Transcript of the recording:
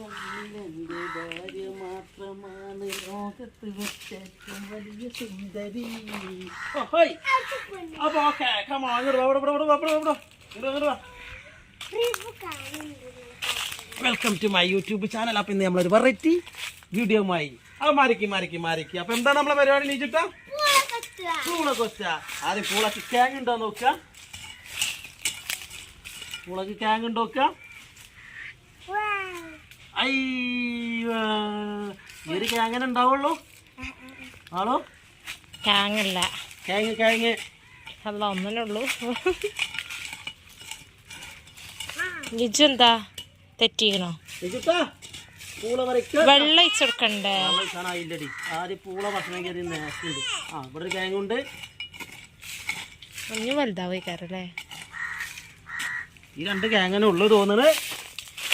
എന്റെ ഭാര്യ മാത്രമാണ് ലോകത്ത് വെച്ചേറ്റവും വലിയ സുന്ദരി. അപ്പൊ okay welcome to my YouTube channel. അപ്പൊ ഇന്ന് നമ്മളൊരു വെറൈറ്റി വീഡിയോമായി മാറിക്ക്. അപ്പൊ എന്താണ് നമ്മളെ പരിപാടി നീച്ചിട്ടാ? പൂള കൊച്ച. ആദ്യം പൂളക്ക് ക്യാങ് ഉണ്ടോ നോക്ക. പൂളക്ക് ക്യാങ് ഉണ്ടോ നോക്ക. ഒരു ക്യാങ്ങനെ ഉണ്ടാവുള്ളൂ. ആണോ? ക്യാങ്ങല്ല, ക്യാങ് അല്ല, ഒന്നല്ലേ ഉള്ളൂ. ലിജു എന്താ തെറ്റിക്കണോ? പൂള വെള്ളം ഒഴിച്ചെടുക്കണ്ടേ? ഇല്ലടി. ആദ്യം പൂള ഭക്ഷണം കയറി നേക്കുണ്ട്. ഇവിടെ ഒരു ക്യാങ്ങുണ്ട്. ഒന്നും വലുതാവേ കയറല്ലേ? ഈ രണ്ട് ക്യാങ്ങനെ ഉള്ളു തോന്നുന്നത്.